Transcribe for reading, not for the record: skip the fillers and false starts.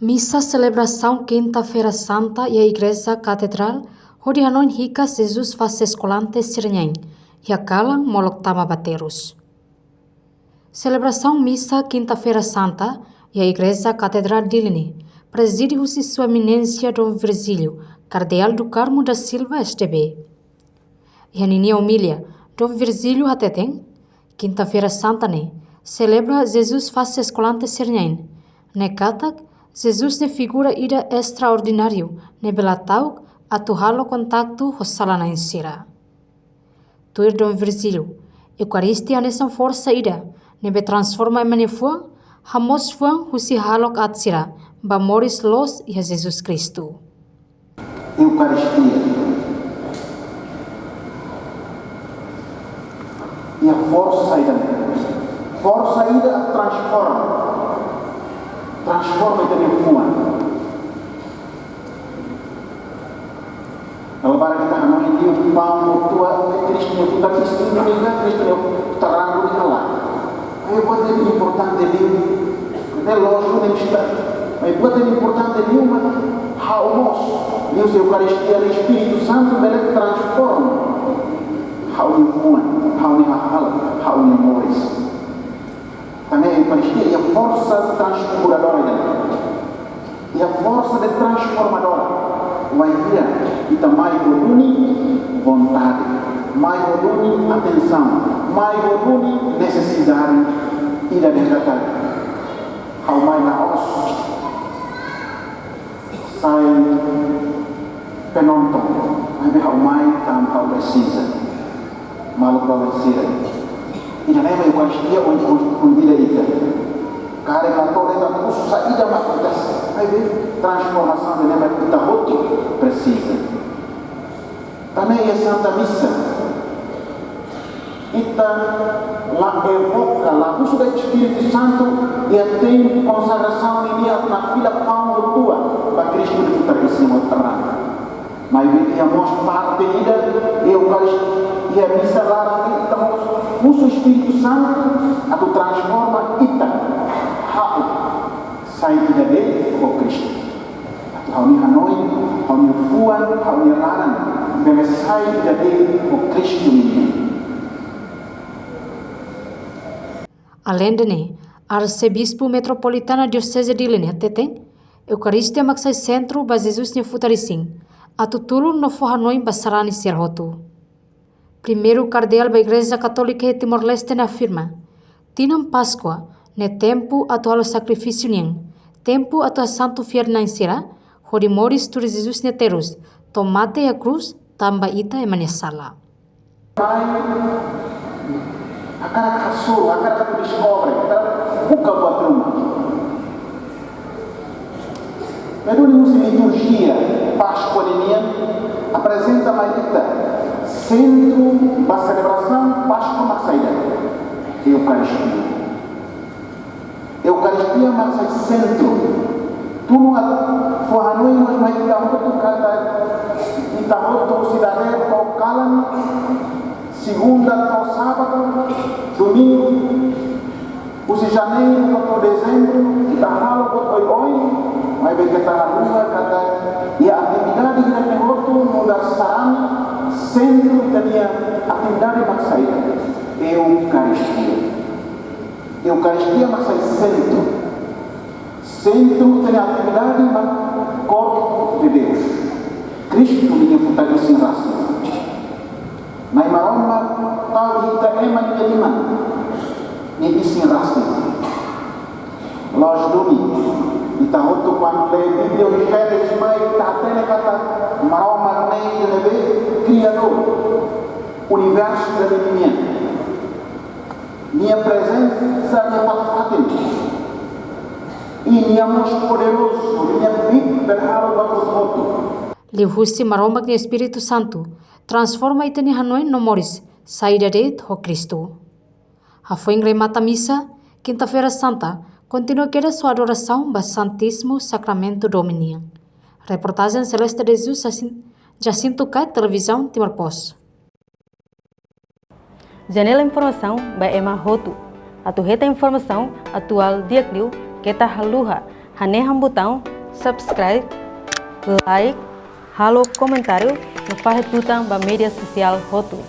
Missa celebração Quinta-feira Santa e a Igreja Catedral onde Hanoi Hika Jesus faz escolante Sirnhen e a Kalang Molok Tama Baterus. Celebração Missa Quinta-feira Santa e a Igreja Catedral Dilini preside Sua Eminência Dom Virgílio, Cardeal do Carmo da Silva STB. E a Nini Humilha, Dom Virgílio Hateteng, Quinta-feira Santa ne, celebra Jesus faz escolante Sirnhen, ne katak Jesus ne figura ida extraordinário, ne belatau atuhalo kontaktu hossalana insira. Tuir Dom Virgílio, Eucaristia nesan força ida, ne be transforma emane fuang, hamos fuang husi halok atsira, ba moris los e a Jesus Cristo. Eucaristia. E a força ida transforma ida em fuang. Lebaran kita Hanoi ini pau tua Cristo kita Cristo terang di Allah. Aí buat yang importante ali, até lógico nem está. Mas buat yang importante ali uma haumos, e o Eucaristia do Espírito Santo ele transforma. Hauni fuang, hauni hal, hauni moris. Também a Eucaristia é a força transformadora dela. E a força de transformadora vai vir e também une vontade, mais une atenção, mais une necessidade e da decretar. Ao mais na os sai penonton, mas ao mais ao precisa, malu precisa. E na neve Eucaristia onde vida ida. Cara cantor ainda curso saída mas acontece. Aí transformação de neve que está outro precisa. Também a Santa Missa. Ita lá evoca lá uso do Espírito Santo e tem consagração em dia na fila pão do tua para Cristo de Futarissimo terra. Mas a mostra parte ida e Eucaristia e a missa lá então uso o Espírito Santo a tu transforma ita hau sai ida dele o Cristo. Hau ni Hanoi, hau ni Fuan, hau ni Larang, bebe sai ida dele o Cristo ini. Além de ne, Arcebispo Metropolitana Diocese de Ilene Teteng, Eucaristia maksai centro ba Jesus ne Futarissing, atutulun no fo Hanoi basarani serhotu. Primeiro cardeal da Igreja Católica de Timor-Leste afirma: Tinam Páscoa, ne tempo atual sacrifício nien, tempo atual santo fiel na insira, hori moris tur Jesus ne terus, tomate a cruz, tamba ita e manesala. Akan kasur, akan descobre, buka buat rumah. Lalu di musim liturgia Páscoa ini apresenta mais kita centro da celebração Páscoa Marsaida, Eucaristia. Eucaristia maksai centro. Tuno at Hanoi mas mai kita untuk kata kita untuk cidadão atau kalan segunda atau sábado, domingo, os de janeiro atau dezembro, kita halo buat oi, mas bem kita halunga kata ya aktividade kita pehoto mudar sarana centro tania aktividade maksai Eucaristia. Eucaristia maksai centro. Centro tania aktividade mak corpo de Deus. Cristo minha putarising rasa. May maroma tao kita eman ni liman ni ising rasa. Los dumi ita hotu pan le Biblia Israel mai tatene kata maroma nei lebe criador universo da dunia. Minha presença é falfatin. E minha mos poderoso, minha big berharo batus hotu. Lihusi maromak ni Espírito Santo transforma itani Hanoi no moris, saída de ho Cristo. A foi remata missa, Quinta-feira Santa, continua queda sua adoração ba Santíssimo Sacramento Domini. Reportagem Celeste de Jesus, Jacinto Kai, Televisão Timor Post. Janela Informação by Emma Hotu. Atu heta informação atual diakliu kita haluha haneham botão subscribe, like, halo comentário no Farre Tutang ba media social Hotu.